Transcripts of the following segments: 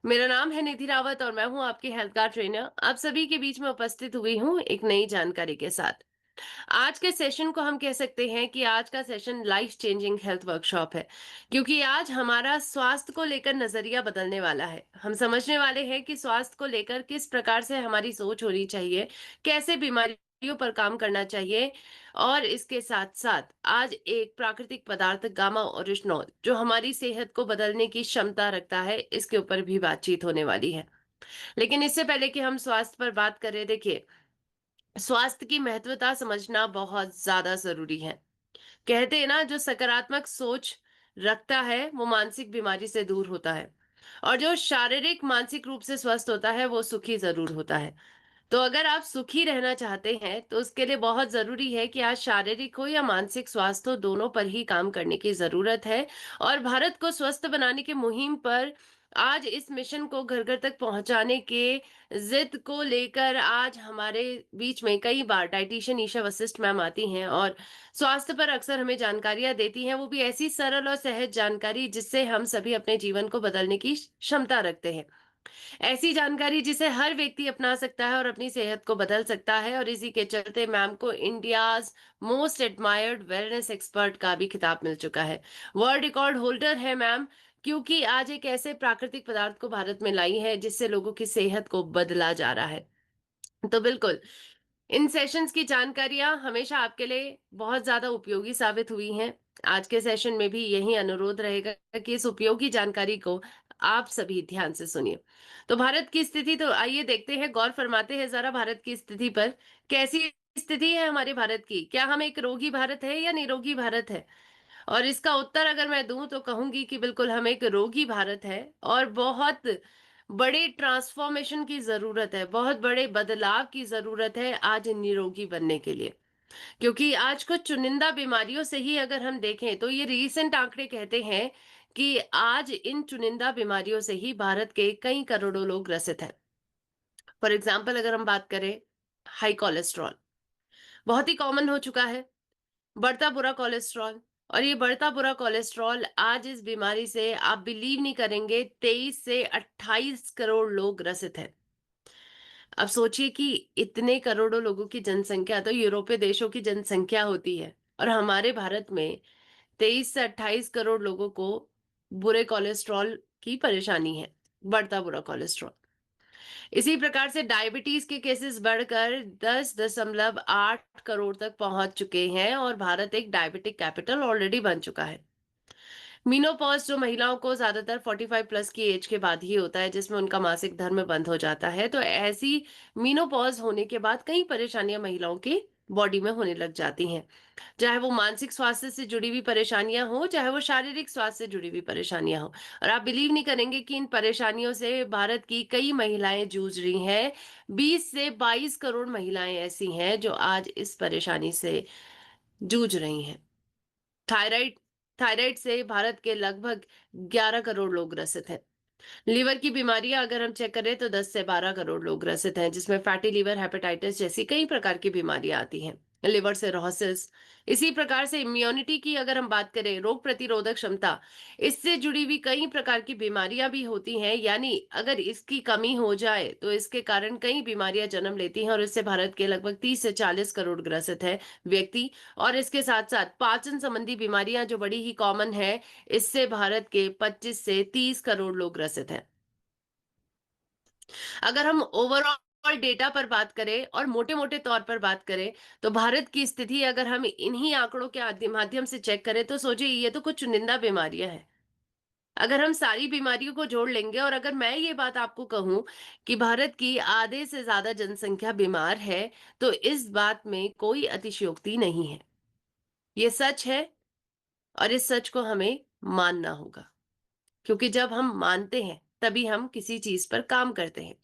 मेरा नाम है निधि रावत और मैं हूँ आपकी हेल्थ कार्ड ट्रेनर। आप सभी के बीच में उपस्थित हुई हूँ एक नई जानकारी के साथ। आज के सेशन को हम कह सकते हैं कि आज का session life changing health workshop है, क्योंकि आज हमारा स्वास्थ्य को लेकर नजरिया बदलने वाला है। हम समझने वाले हैं कि स्वास्थ्य को लेकर किस प्रकार से हमारी सोच होनी चाहिए, कैसे बीमारियों पर काम करना चाहिए, और इसके साथ साथ आज एक प्राकृतिक पदार्थ गामा ओरिजिनॉल जो हमारी सेहत को बदलने की क्षमता रखता है, इसके ऊपर भी बातचीत होने वाली है। लेकिन इससे पहले कि हम स्वास्थ्य पर बात करें, देखिए, स्वास्थ्य की महत्वता समझना बहुत ज्यादा जरूरी है। कहते हैं ना, जो सकारात्मक सोच रखता है वो मानसिक बीमारी से दूर होता है, और जो शारीरिक मानसिक रूप से स्वस्थ होता है वो सुखी जरूर होता है। तो अगर आप सुखी रहना चाहते हैं तो उसके लिए बहुत जरूरी है कि आज शारीरिक हो या मानसिक स्वास्थ्य हो, दोनों पर ही काम करने की जरूरत है। और भारत को स्वस्थ बनाने की मुहिम पर आज इस मिशन को घर घर तक पहुंचाने के जिद को लेकर आज हमारे बीच में कई बार डाइटिशियन ईशा वशिष्ठ मैम आती हैं और स्वास्थ्य पर अक्सर हमें जानकारियां देती हैं, वो भी ऐसी सरल और सहज जानकारी जिससे हम सभी अपने जीवन को बदलने की क्षमता रखते हैं। ऐसी जानकारी जिसे हर व्यक्ति अपना सकता है और अपनी सेहत को बदल सकता है। और इसी के चलते मैम को India's most admired wellness expert का भी खिताब मिल चुका है। वर्ल्ड रिकॉर्ड होल्डर है मैम, क्योंकि आज एक ऐसे प्राकृतिक पदार्थ को भारत में लाई है जिससे लोगों की सेहत को बदला जा रहा है। तो बिल्कुल, इन सेशंस की जानकारियां हमेशा आपके लिए बहुत ज्यादा उपयोगी साबित हुई हैं। आज के सेशन में भी यही अनुरोध रहेगा कि इस उपयोगी जानकारी को आप सभी ध्यान से सुनिए। तो भारत की स्थिति, तो आइए देखते हैं, गौर फरमाते हैं जरा भारत की स्थिति पर। कैसी स्थिति है हमारे भारत की? क्या हम एक रोगी भारत है या निरोगी भारत है? और इसका उत्तर अगर मैं दूं तो कहूंगी कि बिल्कुल हम एक रोगी भारत है, और बहुत बड़े ट्रांसफॉर्मेशन की जरूरत है, बहुत बड़े बदलाव की जरूरत है आज निरोगी बनने के लिए। क्योंकि आज कुछ चुनिंदा बीमारियों से ही अगर हम देखें तो ये रीसेंट आंकड़े कहते हैं कि आज इन चुनिंदा बीमारियों से ही भारत के कई करोड़ों लोग ग्रसित हैं। फॉर एग्जाम्पल अगर हम बात करें, हाई कोलेस्ट्रॉल बहुत ही कॉमन हो चुका है, बढ़ता बुरा कोलेस्ट्रॉल। और ये बढ़ता बुरा कोलेस्ट्रॉल, आज इस बीमारी से आप बिलीव नहीं करेंगे, 23 से 28 करोड़ लोग ग्रसित हैं। अब सोचिए कि इतने करोड़ों लोगों की जनसंख्या तो यूरोपीय देशों की जनसंख्या होती है, और हमारे भारत में 23 से 28 करोड़ लोगों को बुरे कोलेस्ट्रॉल की परेशानी है, बढ़ता बुरा कोलेस्ट्रॉल। इसी प्रकार से डायबिटीज के केसेस बढ़कर 10.8 करोड़ तक पहुंच चुके हैं, और भारत एक डायबिटिक कैपिटल ऑलरेडी बन चुका है। मीनोपॉज जो महिलाओं को ज्यादातर 45 प्लस की एज के बाद ही होता है, जिसमें उनका मासिक धर्म बंद हो जाता है। तो ऐसी मीनोपॉज होने के बाद कई परेशानियां महिलाओं की बॉडी में होने लग जाती हैं, चाहे वो मानसिक स्वास्थ्य से जुड़ी हुई परेशानियां हो, चाहे वो शारीरिक स्वास्थ्य से जुड़ी हुई परेशानियां हो। और आप बिलीव नहीं करेंगे कि इन परेशानियों से भारत की कई महिलाएं जूझ रही हैं। 20 से 22 करोड़ महिलाएं ऐसी हैं जो आज इस परेशानी से जूझ रही हैं। थायराइड थायराइड से भारत के लगभग 11 करोड़ लोग ग्रसित हैं। लीवर की बीमारियां अगर हम चेक करें तो 10 से 12 करोड़ लोग ग्रसित हैं, जिसमें फैटी लीवर, हेपेटाइटिस जैसी कई प्रकार की बीमारियां आती हैं, लिवर सिरोसिस। इसी प्रकार से इम्यूनिटी की अगर हम बात करें, रोग प्रतिरोधक क्षमता, इससे जुड़ी हुई कई प्रकार की बीमारियां भी होती हैं। यानी अगर इसकी कमी हो जाए तो इसके कारण कई बीमारियां जन्म लेती हैं, और इससे भारत के लगभग 30 से 40 करोड़ ग्रसित है व्यक्ति। और इसके साथ साथ पाचन संबंधी बीमारियां जो बड़ी ही कॉमन है, इससे भारत के 25 से 30 करोड़ लोग ग्रसित हैं। अगर हम ओवरऑल डेटा पर बात करें और मोटे मोटे तौर पर बात करें, तो भारत की स्थिति अगर हम इन्हीं आंकड़ों के माध्यम से चेक करें तो सोचिए, ये तो कुछ चुनिंदा बीमारियां हैं। अगर हम सारी बीमारियों को जोड़ लेंगे, और अगर मैं ये बात आपको कहूं कि भारत की आधे से ज्यादा जनसंख्या बीमार है, तो इस बात में कोई अतिशयोक्ति नहीं है। ये सच है, और इस सच को हमें मानना होगा, क्योंकि जब हम मानते हैं तभी हम किसी चीज पर काम करते हैं।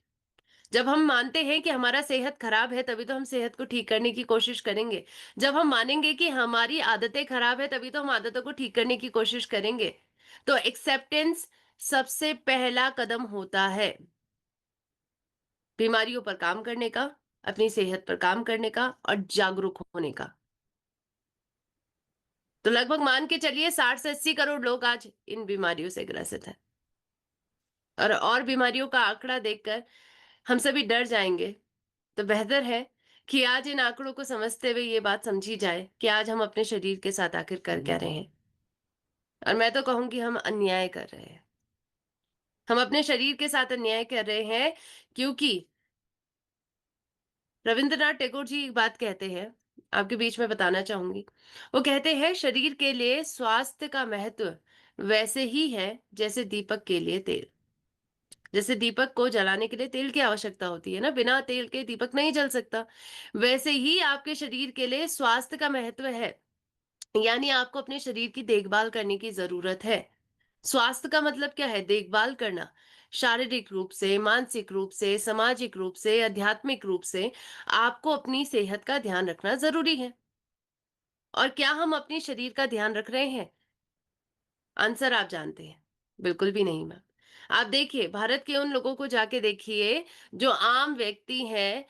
जब हम मानते हैं कि हमारा सेहत खराब है, तभी तो हम सेहत को ठीक करने की कोशिश करेंगे। जब हम मानेंगे कि हमारी आदतें खराब है, तभी तो हम आदतों को ठीक करने की कोशिश करेंगे। तो एक्सेप्टेंस सबसे पहला कदम होता है बीमारियों पर काम करने का, अपनी सेहत पर काम करने का और जागरूक होने का। तो लगभग मान के चलिए 60 से 80 करोड़ लोग आज इन बीमारियों से ग्रसित हैं। और बीमारियों का आंकड़ा देखकर हम सभी डर जाएँगे। तो बेहतर है कि आज इन आंकड़ों को समझते हुए ये बात समझी जाए कि आज हम अपने शरीर के साथ आखिर कर क्या रहे हैं। और मैं तो कहूँगी हम अन्याय कर रहे हैं। हम अपने शरीर के साथ अन्याय कर रहे हैं क्योंकि रविंद्रनाथ टैगोर जी एक बात कहते हैं, आपके बीच में बताना चाहूँगी। वो कहते हैं शरीर के लिए स्वास्थ्य का महत्व वैसे ही है जैसे दीपक के लिए तेल। जैसे दीपक को जलाने के लिए तेल की आवश्यकता होती है ना, बिना तेल के दीपक नहीं जल सकता। वैसे ही आपके शरीर के लिए स्वास्थ्य का महत्व है। यानी आपको अपने शरीर की देखभाल करने की ज़रूरत है। स्वास्थ्य का मतलब क्या है? देखभाल करना। शारीरिक रूप से, मानसिक रूप से, सामाजिक रूप से, आध्यात्मिक रूप से आपको अपनी सेहत का ध्यान रखना ज़रूरी है। और क्या हम अपने शरीर का ध्यान रख रहे हैं? आंसर आप जानते हैं। बिल्कुल भी नहीं मैम। आप देखिए, भारत के उन लोगों को जाके देखिए, जो आम व्यक्ति हैं,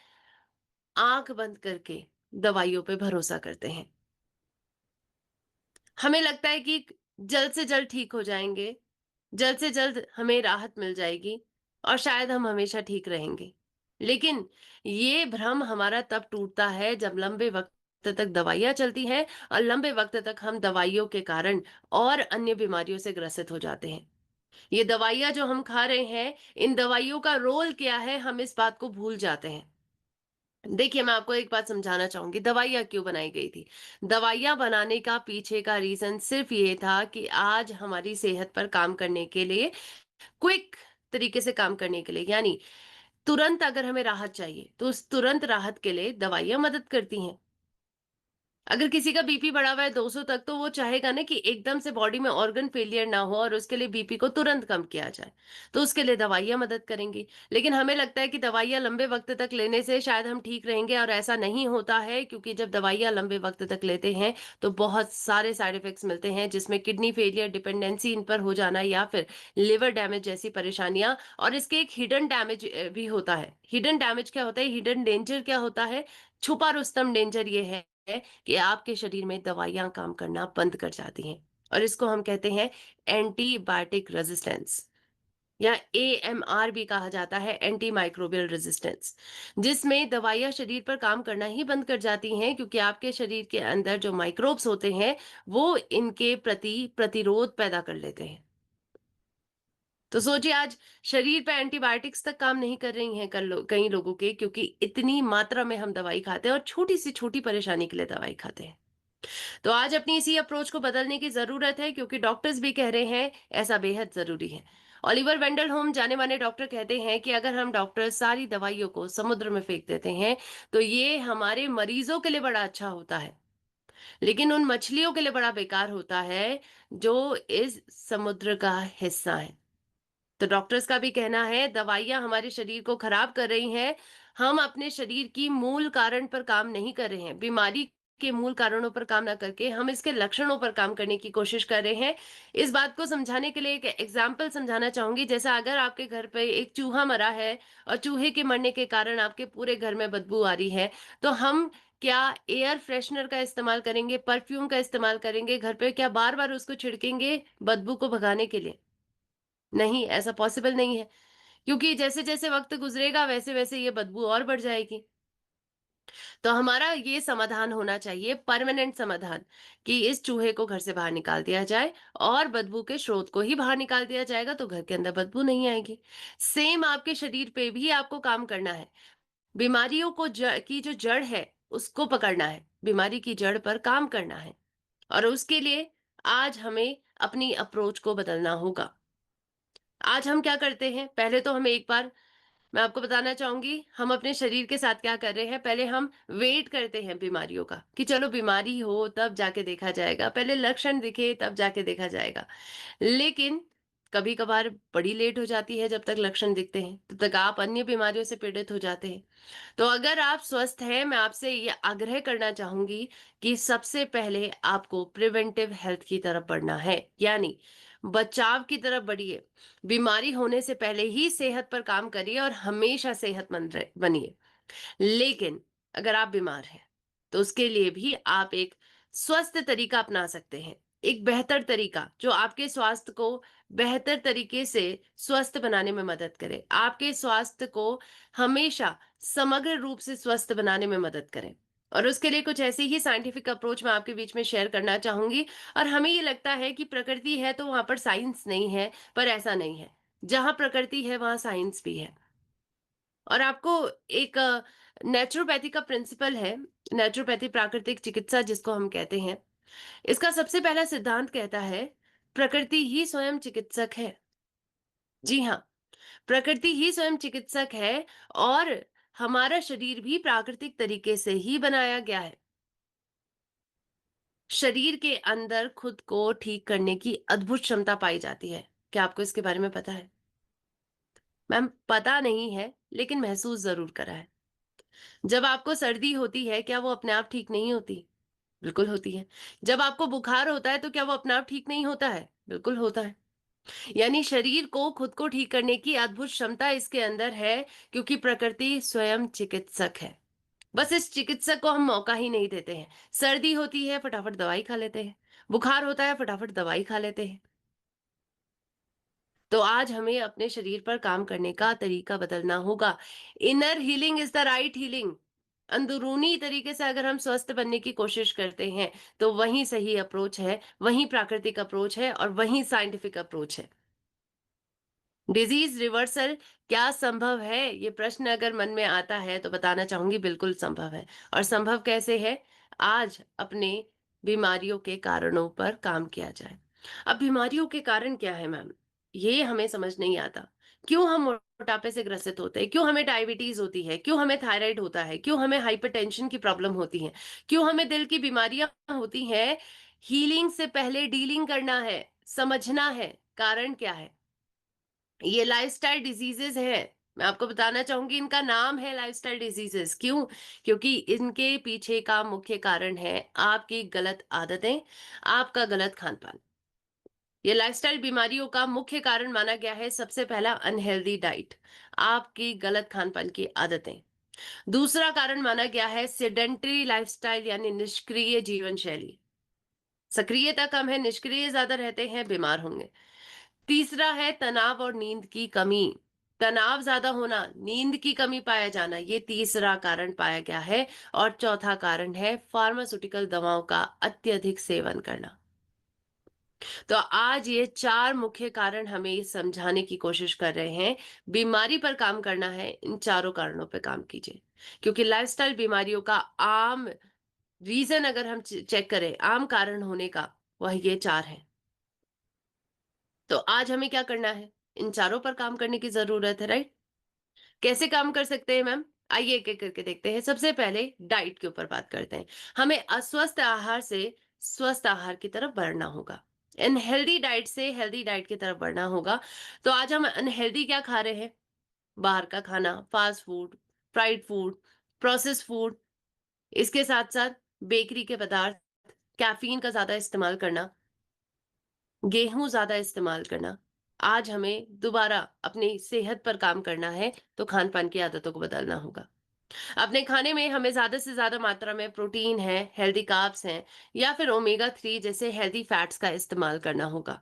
आँख बंद करके दवाइयों पे भरोसा करते हैं। हमें लगता है कि जल्द से जल्द ठीक हो जाएँगे, जल्द से जल्द हमें राहत मिल जाएगी और शायद हम हमेशा ठीक रहेंगे। लेकिन ये भ्रम हमारा तब टूटता है जब लंबे वक़्त तक दवाइयाँ चलती हैं और लंबे वक़्त तक हम दवाइयों के कारण और अन्य बीमारियों से ग्रसित हो जाते हैं। ये दवाइयाँ जो हम खा रहे हैं, इन दवाइयों का रोल क्या है, हम इस बात को भूल जाते हैं। देखिए, मैं आपको एक बात समझाना चाहूँगी, दवाइयाँ क्यों बनाई गई थी? दवाइयाँ बनाने का पीछे का रीज़न सिर्फ़ ये था कि आज हमारी सेहत पर काम करने के लिए, क्विक तरीके से काम करने के लिए, यानी तुरंत अगर हमें राहत चाहिए, तो उस तुरंत राहत के लिए दवाइयाँ मदद करती हैं। अगर किसी का बीपी बढ़ा हुआ है 200 तक, तो वो चाहेगा ना कि एकदम से बॉडी में ऑर्गन फेलियर ना हो और उसके लिए बीपी को तुरंत कम किया जाए। तो उसके लिए दवाइयाँ मदद करेंगी। लेकिन हमें लगता है कि दवाइयाँ लंबे वक़्त तक लेने से शायद हम ठीक रहेंगे और ऐसा नहीं होता है, क्योंकि जब दवाइयाँ लंबे वक़्त तक लेते हैं, तो बहुत सारे साइड इफ़ेक्ट्स मिलते हैं, जिसमें किडनी फेलियर, डिपेंडेंसी इन पर हो जाना या फिर लिवर डैमेज जैसी परेशानियाँ। और इसके एक हिडन डैमेज भी होता है। हिडन डैमेज क्या होता है? हिडन डेंजर क्या होता है? छुपा रुस्तम डेंजर ये है कि आपके शरीर में दवाइयाँ काम करना बंद कर जाती हैं और इसको हम कहते हैं एंटीबायोटिक रेजिस्टेंस, या एएमआर भी कहा जाता है, एंटी माइक्रोबियल रेजिस्टेंस, जिसमें दवाइयाँ शरीर पर काम करना ही बंद कर जाती हैं, क्योंकि आपके शरीर के अंदर जो माइक्रोब्स होते हैं, वो इनके प्रति प्रतिरोध पैदा कर लेते हैं। तो सोचिए, आज शरीर पे एंटीबायोटिक्स तक काम नहीं कर रही हैं कई लोगों के, क्योंकि इतनी मात्रा में हम दवाई खाते हैं और छोटी से छोटी परेशानी के लिए दवाई खाते हैं। तो आज अपनी इसी अप्रोच को बदलने की ज़रूरत है, क्योंकि डॉक्टर्स भी कह रहे हैं ऐसा बेहद ज़रूरी है। ओलिवर वेंडल होम जाने माने डॉक्टर कहते हैं कि अगर हम डॉक्टर सारी दवाइयों को समुद्र में फेंक देते हैं, तो ये हमारे मरीजों के लिए बड़ा अच्छा होता है, लेकिन उन मछलियों के लिए बड़ा बेकार होता है जो इस समुद्र का हिस्सा है। तो डॉक्टर्स का भी कहना है दवाइयाँ हमारे शरीर को खराब कर रही हैं। हम अपने शरीर की मूल कारण पर काम नहीं कर रहे हैं। बीमारी के मूल कारणों पर काम ना करके हम इसके लक्षणों पर काम करने की कोशिश कर रहे हैं। इस बात को समझाने के लिए एक एग्जाम्पल समझाना चाहूँगी। जैसा अगर आपके घर पे एक चूहा मरा है और चूहे के मरने के कारण आपके पूरे घर में बदबू आ रही है, तो हम क्या एयर फ्रेशनर का इस्तेमाल करेंगे, परफ्यूम का इस्तेमाल करेंगे घर पे? क्या बार-बार उसको छिड़केंगे बदबू को भगाने के लिए? नहीं, ऐसा पॉसिबल नहीं है, क्योंकि जैसे-जैसे वक़्त गुज़रेगा वैसे-वैसे ये बदबू और बढ़ जाएगी। तो हमारा ये समाधान होना चाहिए, परमानेंट समाधान, कि इस चूहे को घर से बाहर निकाल दिया जाए और बदबू के स्रोत को ही बाहर निकाल दिया जाएगा, तो घर के अंदर बदबू नहीं आएगी। सेम आपके शरीर पे भी आपको काम करना है। बीमारियों को की जो जड़ है, उसको पकड़ना है। बीमारी की जड़ पर काम करना है और उसके लिए आज हमें अपनी अप्रोच को बदलना होगा। आज हम क्या करते हैं? पहले तो हम एक बार, मैं आपको बताना चाहूँगी, हम अपने शरीर के साथ क्या कर रहे हैं, पहले हम वेट करते हैं बीमारियों का, कि चलो बीमारी हो तब जाके देखा जाएगा, पहले लक्षण दिखे तब जाके देखा जाएगा। लेकिन कभी-कभार बड़ी लेट हो जाती है, जब तक लक्षण दिखते हैं, तब तक आप अन्य बीमारियों से पीड़ित हो जाते हैं। तो अगर आप स्वस्थ हैं, मैं आपसे ये आग्रह करना चाहूँगी कि सबसे पहले आपको प्रिवेंटिव हेल्थ की तरफ बढ़ना है, यानी बचाव की तरफ बढ़िए। बीमारी होने से पहले ही सेहत पर काम करिए और हमेशा सेहतमंद बनिए। लेकिन अगर आप बीमार हैं, तो उसके लिए भी आप एक स्वस्थ तरीका अपना सकते हैं। एक बेहतर तरीका जो आपके स्वास्थ्य को बेहतर तरीके से स्वस्थ बनाने में मदद करे, आपके स्वास्थ्य को हमेशा समग्र रूप से स्वस्थ बनाने में मदद करे। और उसके लिए कुछ ऐसी ही साइंटिफिक अप्रोच मैं आपके बीच में शेयर करना चाहूंगी। और हमें ये लगता है कि प्रकृति है तो वहां पर साइंस नहीं है, पर ऐसा नहीं है। जहां प्रकृति है वहां साइंस भी है। और आपको एक नेचुरोपैथी का प्रिंसिपल है, नेचुरोपैथी प्राकृतिक चिकित्सा जिसको हम कहते हैं। इसका सबसे पहला सिद्धांत कहता है, प्रकृति ही स्वयं चिकित्सक है। जी हाँ, प्रकृति ही स्वयं चिकित्सक है। और हमारा शरीर भी प्राकृतिक तरीके से ही बनाया गया है। शरीर के अंदर खुद को ठीक करने की अद्भुत क्षमता पाई जाती है। क्या आपको इसके बारे में पता है? मैम, पता नहीं है, लेकिन महसूस जरूर करा है। जब आपको सर्दी होती है, क्या वो अपने आप ठीक नहीं होती? बिल्कुल होती है। जब आपको बुखार होता है, तो क्या वो अपने आप ठीक नहीं होता है? बिल्कुल होता है। यानी शरीर को खुद को ठीक करने की अद्भुत क्षमता इसके अंदर है, क्योंकि प्रकृति स्वयं चिकित्सक है। बस इस चिकित्सक को हम मौका ही नहीं देते हैं। सर्दी होती है, फटाफट दवाई खा लेते हैं। बुखार होता है, फटाफट दवाई खा लेते हैं। तो आज हमें अपने शरीर पर काम करने का तरीका बदलना होगा। Inner healing is the right healing. अंदरूनी तरीके से अगर हम स्वस्थ बनने की कोशिश करते हैं, तो वही सही अप्रोच है, वही प्राकृतिक अप्रोच है और वही साइंटिफिक अप्रोच है। डिजीज रिवर्सल क्या संभव है? ये प्रश्न अगर मन में आता है तो बताना चाहूंगी, बिल्कुल संभव है। और संभव कैसे है? आज अपने बीमारियों के कारणों पर काम किया जाए। अब बीमारियों के कारण क्या है मैम, ये हमें समझ नहीं आता। क्यों हम मोटापे से ग्रसित होते हैं? क्यों हमें डायबिटीज होती है? क्यों हमें थायराइड होता है? क्यों हमें हाइपरटेंशन की प्रॉब्लम होती है? क्यों हमें दिल की बीमारियां होती हैं? हीलिंग से पहले डीलिंग करना है, समझना है कारण क्या है। ये लाइफस्टाइल डिजीजेस हैं। मैं आपको बताना चाहूंगी, इनका नाम है लाइफस्टाइल डिजीजेस। क्यों? क्योंकि इनके पीछे का मुख्य कारण है आपकी गलत आदतें, आपका गलत खान पान। ये लाइफस्टाइल बीमारियों का मुख्य कारण माना गया है, सबसे पहला अनहेल्दी डाइट, आपकी गलत खान पान की आदतें। दूसरा कारण माना गया है सेडेंटरी लाइफस्टाइल, यानी निष्क्रिय जीवन शैली। सक्रियता कम है, निष्क्रिय ज्यादा रहते हैं, बीमार होंगे। तीसरा है तनाव और नींद की कमी। तनाव ज्यादा होना, नींद की कमी पाया जाना, ये तीसरा कारण पाया गया है। और चौथा कारण है फार्मास्यूटिकल दवाओं का अत्यधिक सेवन करना। तो आज ये चार मुख्य कारण हमें ये समझाने की कोशिश कर रहे हैं। बीमारी पर काम करना है, इन चारों कारणों पर काम कीजिए। क्योंकि लाइफस्टाइल बीमारियों का आम रीजन अगर हम चेक करें, आम कारण होने का, वह ये चार है। तो आज हमें क्या करना है? इन चारों पर काम करने की जरूरत है, राइट? कैसे काम कर सकते हैं मैम? आइए एक एक करके देखते हैं। सबसे पहले डाइट के ऊपर बात करते हैं। हमें अस्वस्थ आहार से स्वस्थ आहार की तरफ बढ़ना होगा। अनहेल्दी डाइट से हेल्दी डाइट की तरफ बढ़ना होगा। तो आज हम अनहेल्दी क्या खा रहे हैं? बाहर का खाना, fast food, fried food, processed food, इसके साथ साथ बेकरी के पदार्थ, कैफीन का ज्यादा इस्तेमाल करना, गेहूं ज्यादा इस्तेमाल करना। आज हमें दोबारा अपनी सेहत पर काम करना है, तो खान पान की आदतों को बदलना होगा। अपने खाने में हमें ज्यादा से ज्यादा मात्रा में प्रोटीन है, हेल्दी कार्ब्स हैं, या फिर ओमेगा 3 जैसे हेल्दी फैट्स का इस्तेमाल करना होगा।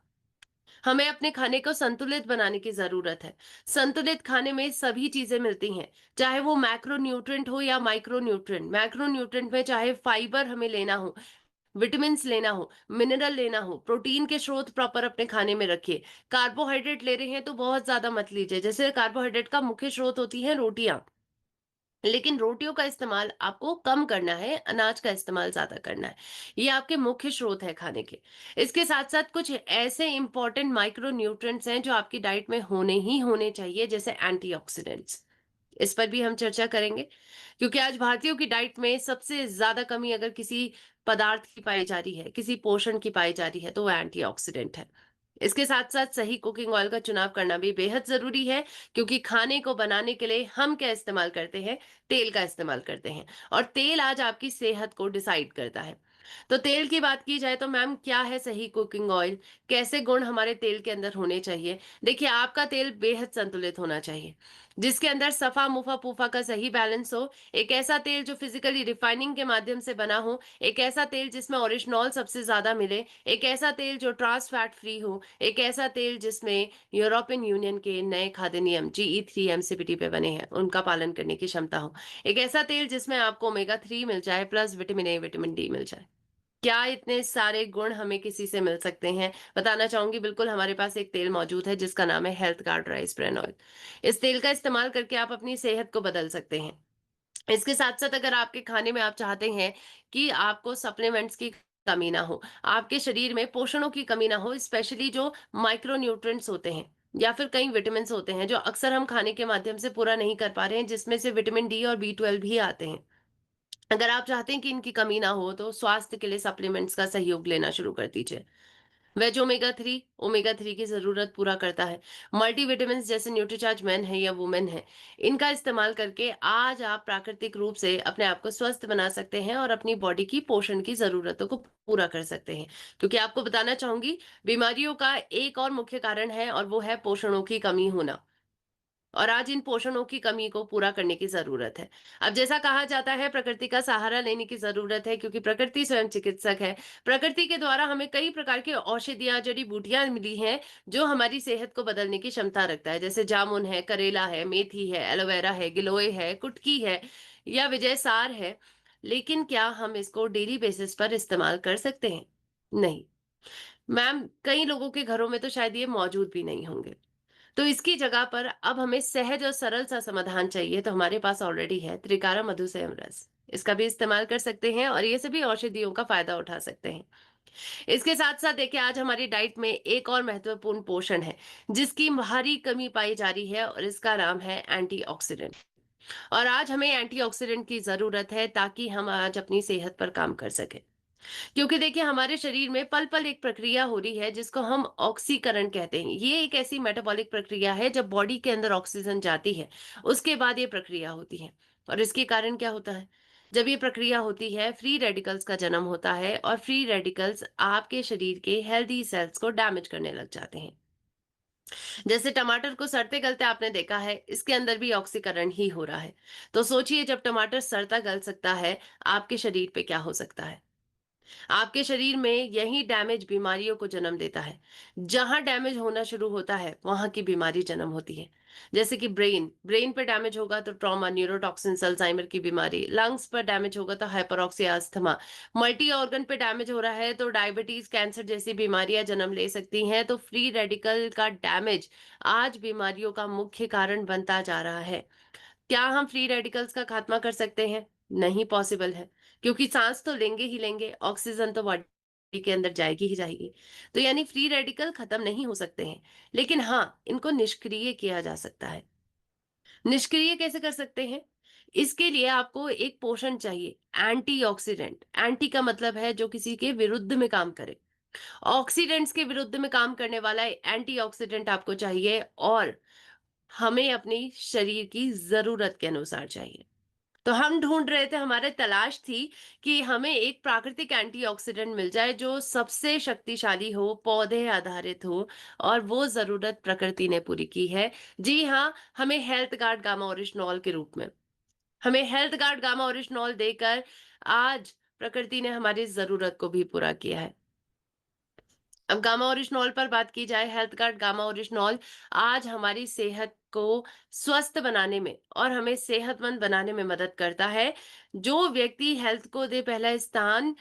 हमें अपने खाने को संतुलित बनाने की जरूरत है। संतुलित खाने में सभी चीजें मिलती हैं, चाहे वो मैक्रो न्यूट्रिएंट हो या माइक्रो न्यूट्रिएंट। मैक्रो न्यूट्रिएंट में चाहे फाइबर हमें लेना हो, विटामिन्स लेना हो, मिनरल लेना हो, प्रोटीन के स्रोत प्रॉपर अपने खाने में रखिए। कार्बोहाइड्रेट ले रहे हैं तो बहुत ज्यादा मत लीजिए। जैसे कार्बोहाइड्रेट का मुख्य स्रोत होती है रोटियां, लेकिन रोटियों का इस्तेमाल आपको कम करना है, अनाज का इस्तेमाल ज्यादा करना है। ये आपके मुख्य स्रोत है खाने के। इसके साथ साथ कुछ ऐसे इंपॉर्टेंट माइक्रो न्यूट्रिएंट्स हैं जो आपकी डाइट में होने ही होने चाहिए, जैसे एंटीऑक्सीडेंट्स। इस पर भी हम चर्चा करेंगे, क्योंकि आज भारतीयों की डाइट में सबसे ज्यादा कमी अगर किसी पदार्थ की पाई जा रही है, किसी पोषण की पाई जा रही है, तो वो एंटीऑक्सीडेंट है। इसके साथ साथ सही कुकिंग ऑयल का चुनाव करना भी बेहद जरूरी है, क्योंकि खाने को बनाने के लिए हम क्या इस्तेमाल करते हैं? तेल का इस्तेमाल करते हैं। और तेल आज आपकी सेहत को डिसाइड करता है। तो तेल की बात की जाए तो मैम क्या है सही कुकिंग ऑयल? कैसे गुण हमारे तेल के अंदर होने चाहिए? देखिए आपका तेल बेहद संतुलित होना चाहिए, जिसके अंदर सफ़ा, मुफ़ा-पूफ़ा का सही बैलेंस हो, एक ऐसा तेल जो फिज़िकली रिफाइनिंग के माध्यम से बना हो, एक ऐसा तेल जिसमें ओरिजिनॉल सबसे ज़्यादा मिले, एक ऐसा तेल जो ट्रांस फैट फ्री हो, एक ऐसा तेल जिसमें यूरोपियन यूनियन के नए खाद्य नियम जीई 3 एमसीपीटी पे बने हैं, उनका पालन करने की क्षमता हो। एक ऐसा तेल जिसमें आपको ओमेगा 3 मिल जाए plus vitamin A, vitamin D मिल जाए। क्या इतने सारे गुण हमें किसी से मिल सकते हैं? बताना चाहूँगी बिल्कुल हमारे पास एक तेल मौजूद है जिसका नाम है health guard rice bran oil. इस तेल का इस्तेमाल करके आप अपनी सेहत को बदल सकते हैं। इसके साथ-साथ अगर आपके खाने में आप चाहते हैं कि आपको सप्लीमेंट्स की कमी ना हो, आपके शरीर में पोषणों की कमी ना हो, स्पेशली जो माइक्रो न्यूट्रिएंट्स होते हैं या फिर कई विटामिन्स होते हैं जो अक्सर हम खाने के माध्यम से पूरा नहीं कर पा रहे हैं, जिसमें से विटामिन डी और बी12 भी आते हैं। अगर आप चाहते हैं कि इनकी कमी ना हो तो स्वास्थ्य के लिए सप्लीमेंट्स का सहयोग लेना शुरू कर दीजिए। वेज ओमेगा 3 की ज़रूरत पूरा करता है। मल्टीविटामिन्स जैसे न्यूट्रीचार्ज मेन है या वुमेन है, इनका इस्तेमाल करके आज आप प्राकृतिक रूप से अपने आप को स्वस्थ बना सकते हैं और अपनी बॉडी की पोषण की ज़रूरतों को पूरा कर सकते हैं। क्योंकि आपको बताना चाहूँगी, बीमारियों का एक और मुख्य कारण है और वो है पोषणों की कमी होना। और आज इन पोषणों की कमी को पूरा करने की ज़रूरत है। अब जैसा कहा जाता है प्रकृति का सहारा लेने की ज़रूरत है क्योंकि प्रकृति स्वयं चिकित्सक है। प्रकृति के द्वारा हमें कई प्रकार की औषधियाँ, जड़ी-बूटियाँ मिली हैं जो हमारी सेहत को बदलने की क्षमता रखता है। जैसे जामुन है, करेला है, मेथी है, एलोवेरा है, गिलोय है, कुटकी है या विजयसार है। लेकिन क्या हम इसको डेली बेसिस पर इस्तेमाल कर सकते हैं? नहीं। मैम कई लोगों के घरों में तो शायद ये मौजूद भी नहीं होंगे। तो इसकी जगह पर अब हमें सहज और सरल सा समाधान चाहिए तो हमारे पास ऑलरेडी है त्रिकारा मधुसेम रस। इसका भी इस्तेमाल कर सकते हैं और ये सभी औषधियों का फायदा उठा सकते हैं। इसके साथ साथ देखिए आज हमारी डाइट में एक और महत्वपूर्ण पोषण है जिसकी भारी कमी पाई जा रही है और इसका नाम है एंटीऑक्सीडेंट। और आज हमें एंटीऑक्सीडेंट की जरूरत है ताकि हम आज अपनी सेहत पर काम कर सकें। क्योंकि देखिए हमारे शरीर में पल-पल एक प्रक्रिया हो रही है जिसको हम ऑक्सीकरण कहते हैं। ये एक ऐसी मेटाबॉलिक प्रक्रिया है जब बॉडी के अंदर ऑक्सीजन जाती है, उसके बाद ये प्रक्रिया होती है। और इसके कारण क्या होता है? जब ये प्रक्रिया होती है, फ्री रेडिकल्स का जन्म होता है और फ्री रेडिकल्स आपके शरीर के हेल्दी सेल्स को डैमेज करने लग जाते हैं। जैसे टमाटर को सड़ते-गलते आपने देखा है, इसके अंदर भी ऑक्सीकरण ही हो रहा है। तो सोचिए जब टमाटर सड़ता गल सकता है, आपके शरीर पे क्या हो सकता है? आपके शरीर में यही डैमेज बीमारियों को जन्म देता है। जहाँ डैमेज होना शुरू होता है, वहाँ की बीमारी जन्म होती है। जैसे कि ब्रेन पे डैमेज होगा तो ट्रॉमा, न्यूरोटॉक्सिन्स, अल्जाइमर की बीमारी, लंग्स पर डैमेज होगा तो हाइपरॉक्सिया, अस्थमा, मल्टी ऑर्गन पे डैमेज हो रहा है तो डायबिटीज, कैंसर जैसी बीमारियां जन्म ले सकती हैं। तो फ्री रेडिकल का डैमेज आज बीमारियों का मुख्य कारण बनता जा रहा है। क्या हम फ्री रेडिकल्स का खात्मा कर सकते हैं? नहीं पॉसिबल है, क्योंकि सांस तो लेंगे ही लेंगे, ऑक्सीजन तो बॉडी के अंदर जाएगी ही जाएगी। तो यानी फ्री रेडिकल खत्म नहीं हो सकते हैं, लेकिन हाँ, इनको निष्क्रिय किया जा सकता है। निष्क्रिय कैसे कर सकते हैं? इसके लिए आपको एक पोषण चाहिए, एंटीऑक्सीडेंट। एंटी का मतलब है जो किसी के विरुद्ध में काम करे। ऑक्सीडेंट्स के विरुद्ध में काम करने वाला एंटीऑक्सीडेंट आपको चाहिए और हमें अपनी शरीर की ज़रूरत के अनुसार चाहिए। तो हम ढूँढ रहे थे, हमारे तलाश थी कि हमें एक प्राकृतिक एंटीऑक्सीडेंट मिल जाए जो सबसे शक्तिशाली हो, पौधे आधारित हो और वो ज़रूरत प्रकृति ने पूरी की है। जी हाँ, हमें हेल्थ गार्ड गामा ओरिजिनॉल के रूप में। हमें हेल्थ गार्ड गामा ओरिजिनॉल देकर आज प्रकृति ने हमारी ज़रूरत को भी पूरा किया है। अब गामा ओरिजिनॉल पर बात की जाए, हेल्थ कार्ड गामा ओरिजिनॉल आज हमारी सेहत को स्वस्थ बनाने में और हमें सेहतमंद बनाने में मदद करता है। जो व्यक्ति हेल्थ को दे पहला स्थान,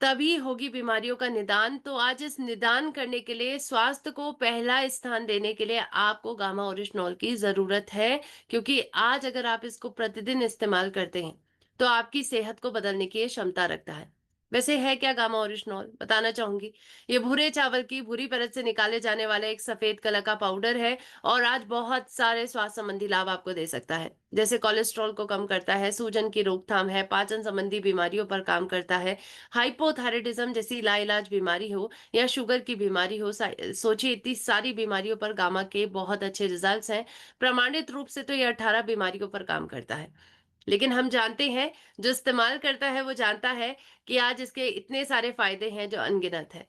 तभी होगी बीमारियों का निदान। तो आज इस निदान करने के लिए, स्वास्थ्य को पहला स्थान देने के लिए आपको गामा ओरिजिनॉल की ज़रूरत है, क्योंकि आज अगर आप इसको प्रतिदिन इस्तेमाल करते हैं, तो आपकी सेहत को बदलने की ये क्षमता रखता है। वैसे है क्या गामा ओरिजिनॉल? बताना चाहूँगी। ये भूरे चावल की भूरी परत से निकाले जाने वाला एक सफ़ेद कलर का पाउडर है और आज बहुत सारे स्वास्थ्य संबंधी लाभ आपको दे सकता है। जैसे कोलेस्ट्रॉल को कम करता है, सूजन की रोकथाम है, पाचन संबंधी बीमारियों पर काम करता है, हाइपोथायराइडिज्म जैसी लाइलाज बीमारी हो या शुगर की बीमारी हो, सोचिए इतनी सारी बीमारियों पर गामा के बहुत अच्छे रिजल्ट्स हैं। प्रमाणित रूप से तो ये 18 बीमारियों पर काम करता है। लेकिन हम जानते हैं, जो इस्तेमाल करता है वो जानता है कि आज इसके इतने सारे फ़ायदे हैं जो अनगिनत हैं।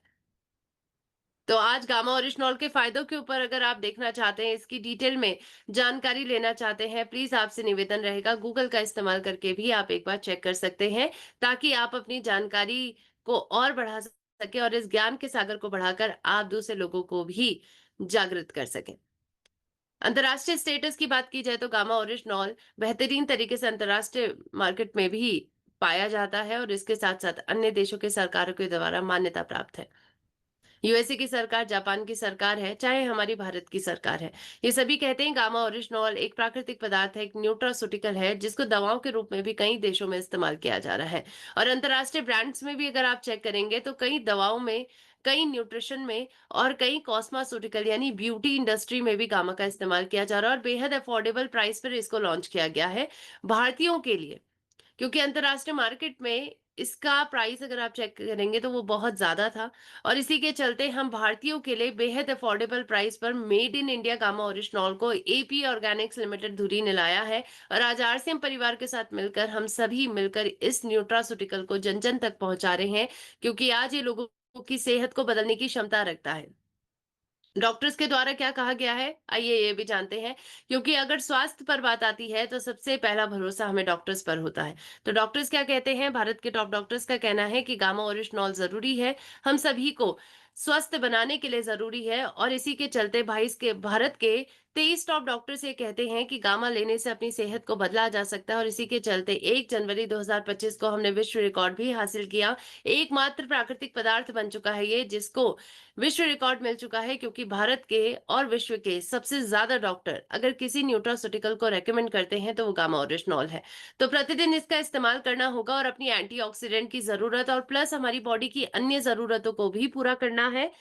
तो आज गामा ओरिजिनॉल के फ़ायदों के ऊपर अगर आप देखना चाहते हैं, इसकी डिटेल में जानकारी लेना चाहते हैं, प्लीज़ आपसे निवेदन रहेगा गूगल का इस्तेमाल करके भी आप एक बार चेक कर सकते हैं, ताकि आप अपनी जानकारी को और बढ़ा सकें और इस ज्ञान के सागर को बढ़ाकर आप दूसरे लोगों को भी जागृत कर सकें। अंतर्राष्ट्रीय स्टेटस की बात की जाए तो गामा ओरिजिनॉल बेहतरीन तरीके से अंतर्राष्ट्रीय मार्केट में भी पाया जाता है और इसके साथ-साथ अन्य देशों के सरकारों के द्वारा मान्यता प्राप्त है। यूएसए की सरकार, जापान की सरकार है, चाहे हमारी भारत की सरकार है। ये सभी कहते हैं गामा ओरिजिनॉल एक प्राकृतिक पदार्थ है, एक न्यूट्रास्यूटिकल है, जिसको दवाओं के रूप में भी कई देशों में इस्तेमाल किया जा रहा है। और अंतर्राष्ट्रीय ब्रांड्स में भी अगर आप चेक करेंगे तो कई दवाओं में, कई न्यूट्रिशन में और कई कॉस्मेस्यूटिकल यानी ब्यूटी इंडस्ट्री में भी गामा का इस्तेमाल किया जा रहा है और बेहद अफोर्डेबल प्राइस पर इसको लॉन्च किया गया है भारतीयों के लिए। क्योंकि अंतर्राष्ट्रीय मार्केट में इसका प्राइस अगर आप चेक करेंगे तो वो बहुत ज़्यादा था और इसी के चलते हम भारतीयों के लिए बेहद अफोर्डेबल प्राइस पर made in India gamma oryzanol को एपी ऑर्गेनिक्स लिमिटेड धुरी ने लाया है और आज आरसीएम परिवार के साथ मिलकर हम सभी मिलकर इस न्यूट्रास्यूटिकल को जन जन तक पहुंचा रहे हैं, क्योंकि आज ये लोगों की सेहत को बदलने की क्षमता रखता है। डॉक्टर्स के द्वारा क्या कहा गया है, आइए ये भी जानते हैं। क्योंकि अगर स्वास्थ्य पर बात आती है तो सबसे पहला भरोसा हमें डॉक्टर्स पर होता है। तो डॉक्टर्स क्या कहते हैं, भारत के टॉप डॉक्टर्स का कहना है कि गामा ओरिजिनॉल जरूरी है, हम सभी को स्वस्थ बनाने के लिए जरूरी है और इसी के चलते भारत के 23 टॉप डॉक्टर्स ये कहते हैं कि गामा लेने से अपनी सेहत को बदला जा सकता है और इसी के चलते 1 जनवरी 2025 को हमने विश्व रिकॉर्ड भी हासिल किया। एकमात्र प्राकृतिक पदार्थ बन चुका है ये, जिसको विश्व रिकॉर्ड मिल चुका है, क्योंकि भारत के और विश्व के सबसे ज्यादा डॉक्टर अगर किसी न्यूट्रास्यूटिकल को रेकमेंड करते हैं तो वो गामा ओरिजिनॉल है। तो प्रतिदिन इसका इस्तेमाल करना होगा और अपनी एंटीऑक्सीडेंट की जरूरत और प्लस हमारी बॉडी की अन्य जरूरतों को भी पूरा करना है।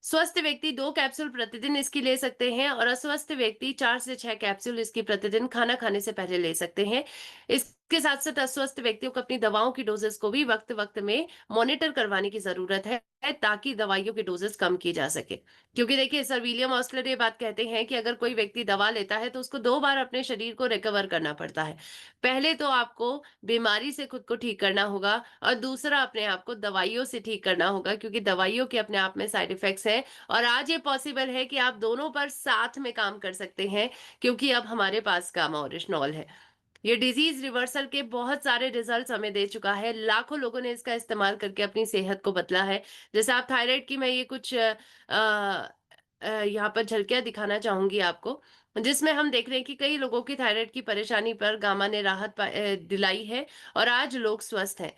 स्वस्थ व्यक्ति 2 कैप्सूल प्रतिदिन इसकी ले सकते हैं और अस्वस्थ व्यक्ति 4 से 6 कैप्सूल इसकी प्रतिदिन खाना खाने से पहले ले सकते हैं। इसके साथ-साथ अस्वस्थ व्यक्तियों को अपनी दवाओं की डोज़ेस को भी वक़्त-वक़्त में मॉनिटर करवाने की ज़रूरत है, ताकि दवाइयों की डोज़ेस कम की जा सके। क्योंकि देखिए, सर विलियम ऑस्लर ये बात कहते हैं कि अगर कोई व्यक्ति दवा लेता है तो उसको 2 बार अपने शरीर को रिकवर करना पड़ता है। पहले तो आपको बीमारी से खुद को ठीक करना होगा और दूसरा अपने आप को दवाइयों से ठीक करना होगा, क्योंकि दवाइयों के अपने आप में साइड इफ़ेक्ट्स हैं और आज ये पॉसिबल है कि आप दोनों पर साथ में काम कर सकते हैं, क्योंकि अब हमारे पास गामा ओरिजिनॉल है। ये डिजीज रिवर्सल के बहुत सारे रिजल्ट्स हमें दे चुका है। लाखों लोगों ने इसका इस्तेमाल करके अपनी सेहत को बदला है। जैसे आप थायराइड की, मैं ये कुछ यहाँ पर झलकियाँ दिखाना चाहूँगी आपको, जिसमें हम देख रहे हैं कि कई लोगों की थायराइड की परेशानी पर गामा ने राहत दिलाई है और आज लोग स्वस्थ हैं।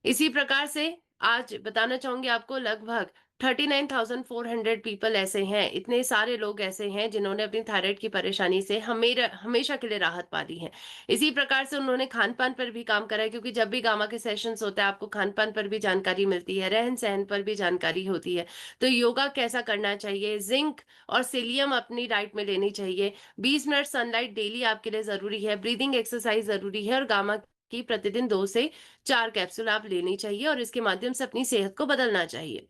इसी प्रकार से आज बताना चाहूँगी आपको, लगभग 39,400 पीपल ऐसे हैं, इतने सारे लोग ऐसे हैं जिन्होंने अपनी थायराइड की परेशानी से हमेशा के लिए राहत पा ली है। इसी प्रकार से उन्होंने खान-पान पर भी काम करा है, क्योंकि जब भी गामा के सेशंस होते हैं आपको खान-पान पर भी जानकारी मिलती है, रहन-सहन पर भी जानकारी होती है। तो योगा कैसा करना चाहिए, ज़िंक और सेलियम अपनी डाइट में लेनी चाहिए, 20 मिनट सनलाइट डेली आपके लिए ज़रूरी है, ब्रीथिंग एक्सरसाइज ज़रूरी है और गामा की प्रतिदिन 2 से 4 कैप्सूल आप लेनी चाहिए और इसके माध्यम से अपनी सेहत को बदलना चाहिए।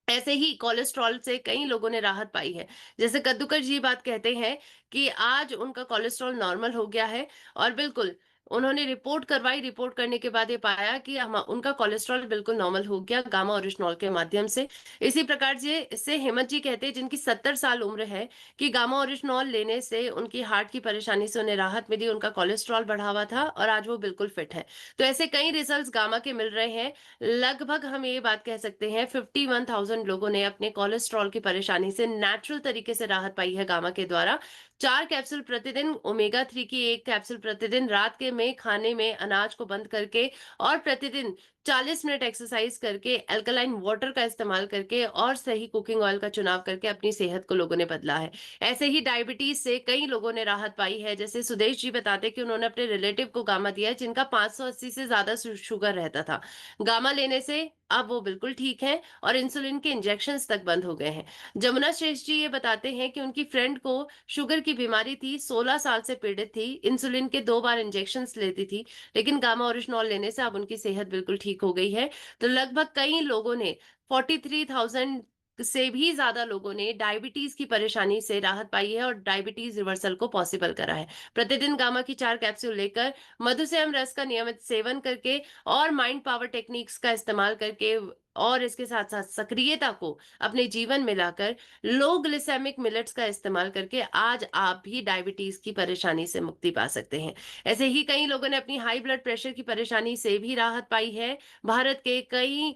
ऐसे ही कोलेस्ट्रॉल से कई लोगों ने राहत पाई है। जैसे कद्दूकर जी बात कहते हैं कि आज उनका कोलेस्ट्रॉल नॉर्मल हो गया है और बिल्कुल उन्होंने रिपोर्ट करवाई, रिपोर्ट करने के बाद ये पाया कि उनका कोलेस्ट्रॉल बिल्कुल नॉर्मल हो गया गामा ओरिजिनॉल के माध्यम से। इसी प्रकार से हेमंत जी कहते हैं, जिनकी 70 साल उम्र है, कि गामा ओरिजिनॉल लेने से उनकी हार्ट की परेशानी से उन्हें राहत मिली, उनका कोलेस्ट्रॉल बढ़ा हुआ था और आज वो बिल्कुल फिट है। तो ऐसे कई रिजल्ट्स गामा के मिल रहे हैं। लगभग हम ये बात कह सकते हैं 51,000 लोगों ने अपने कोलेस्ट्रॉल की परेशानी से नेचुरल तरीके से राहत पाई है गामा के द्वारा। 4 कैप्सूल प्रतिदिन ओमेगा 3 की 1 कैप्सूल प्रतिदिन रात के में खाने में अनाज को बंद करके और प्रतिदिन 40 मिनट एक्सरसाइज करके, अल्कलाइन वाटर का इस्तेमाल करके और सही कुकिंग ऑयल का चुनाव करके अपनी सेहत को लोगों ने बदला है। ऐसे ही डायबिटीज से कई लोगों ने राहत पाई है। जैसे सुदेश जी बताते हैं कि उन्होंने अपने रिलेटिव को गामा दिया है, जिनका 580 से ज्यादा शुगर रहता था। गामा लेने से अब वो बिल्कुल ठीक हैं और इंसुलिन के इंजेक्शंस तक बंद हो गए हैं। जमुना श्रेष्ठ जी ये बताते हैं कि उनकी फ्रेंड को शुगर की बीमारी थी, 16 साल से पीड़ित थी, इंसुलिन के 2 बार इंजेक्शंस लेती थी, लेकिन गामा ओरिजिनॉल लेने से अब उनकी सेहत बिल्कुल ठीक हो गई है। तो लगभग कई लोगों ने 43,000 से भी ज़्यादा लोगों ने डायबिटीज़ की परेशानी से राहत पाई है और डायबिटीज़ रिवर्सल को पॉसिबल करा है। प्रतिदिन गामा की 4 कैप्सूल लेकर, मधुसेम रस का नियमित सेवन करके और माइंड पावर टेक्निक्स का इस्तेमाल करके और इसके साथ-साथ सक्रियता को अपने जीवन में लाकर, लो ग्लिसेमिक मिलेट्स का इस्तेमाल करके आज आप भी डायबिटीज़ की परेशानी से मुक्ति पा सकते हैं। ऐसे ही कई लोगों ने अपनी हाई ब्लड प्रेशर की परेशानी से भी राहत पाई है। भारत के कई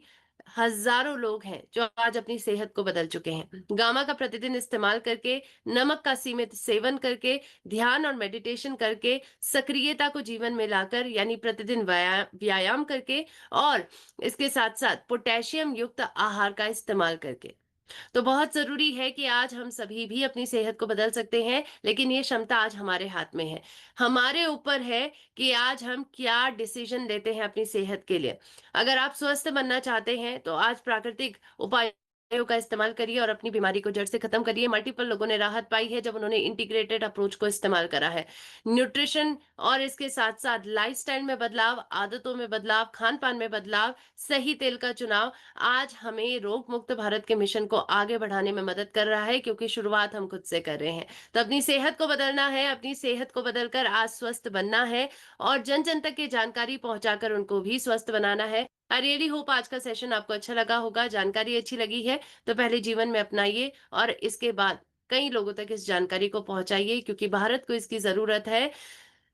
हज़ारों लोग हैं जो आज अपनी सेहत को बदल चुके हैं। गामा का प्रतिदिन इस्तेमाल करके, नमक का सीमित सेवन करके, ध्यान और मेडिटेशन करके, सक्रियता को जीवन में लाकर यानी प्रतिदिन व्यायाम करके और इसके साथ-साथ पोटेशियम युक्त आहार का इस्तेमाल करके। तो बहुत ज़रूरी है कि आज हम सभी भी अपनी सेहत को बदल सकते हैं, लेकिन ये क्षमता आज हमारे हाथ में है। हमारे ऊपर है कि आज हम क्या डिसीज़न लेते हैं अपनी सेहत के लिए। अगर आप स्वस्थ बनना चाहते हैं, तो आज प्राकृतिक उपायों का इस्तेमाल करिए और अपनी बीमारी को जड़ से खत्म करिए। मल्टीपल लोगों ने राहत पाई है जब उन्होंने इंटीग्रेटेड अप्रोच को इस्तेमाल करा है। न्यूट्रिशन और इसके साथ-साथ लाइफ़स्टाइल में बदलाव, आदतों में बदलाव, खान-पान में बदलाव, सही तेल का चुनाव आज हमें रोग मुक्त भारत के मिशन को आगे बढ़ाने में मदद कर रहा है, क्योंकि शुरुआत हम खुद से कर रहे हैं। तो अपनी सेहत को बदलना है, अपनी सेहत को बदलकर आज स्वस्थ बनना है और जन-जन तक ये जानकारी पहुँचाकर उनको भी स्वस्थ बनाना है। आई रियली होप आज का सेशन आपको अच्छा लगा होगा, जानकारी अच्छी लगी है तो पहले जीवन में अपनाइए और इसके बाद कई लोगों तक इस जानकारी को पहुँचाइए, क्योंकि भारत को इसकी ज़रूरत है।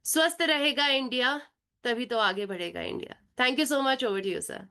स्वस्थ रहेगा इंडिया, तभी तो आगे बढ़ेगा India. Thank you so much. Over to you sir.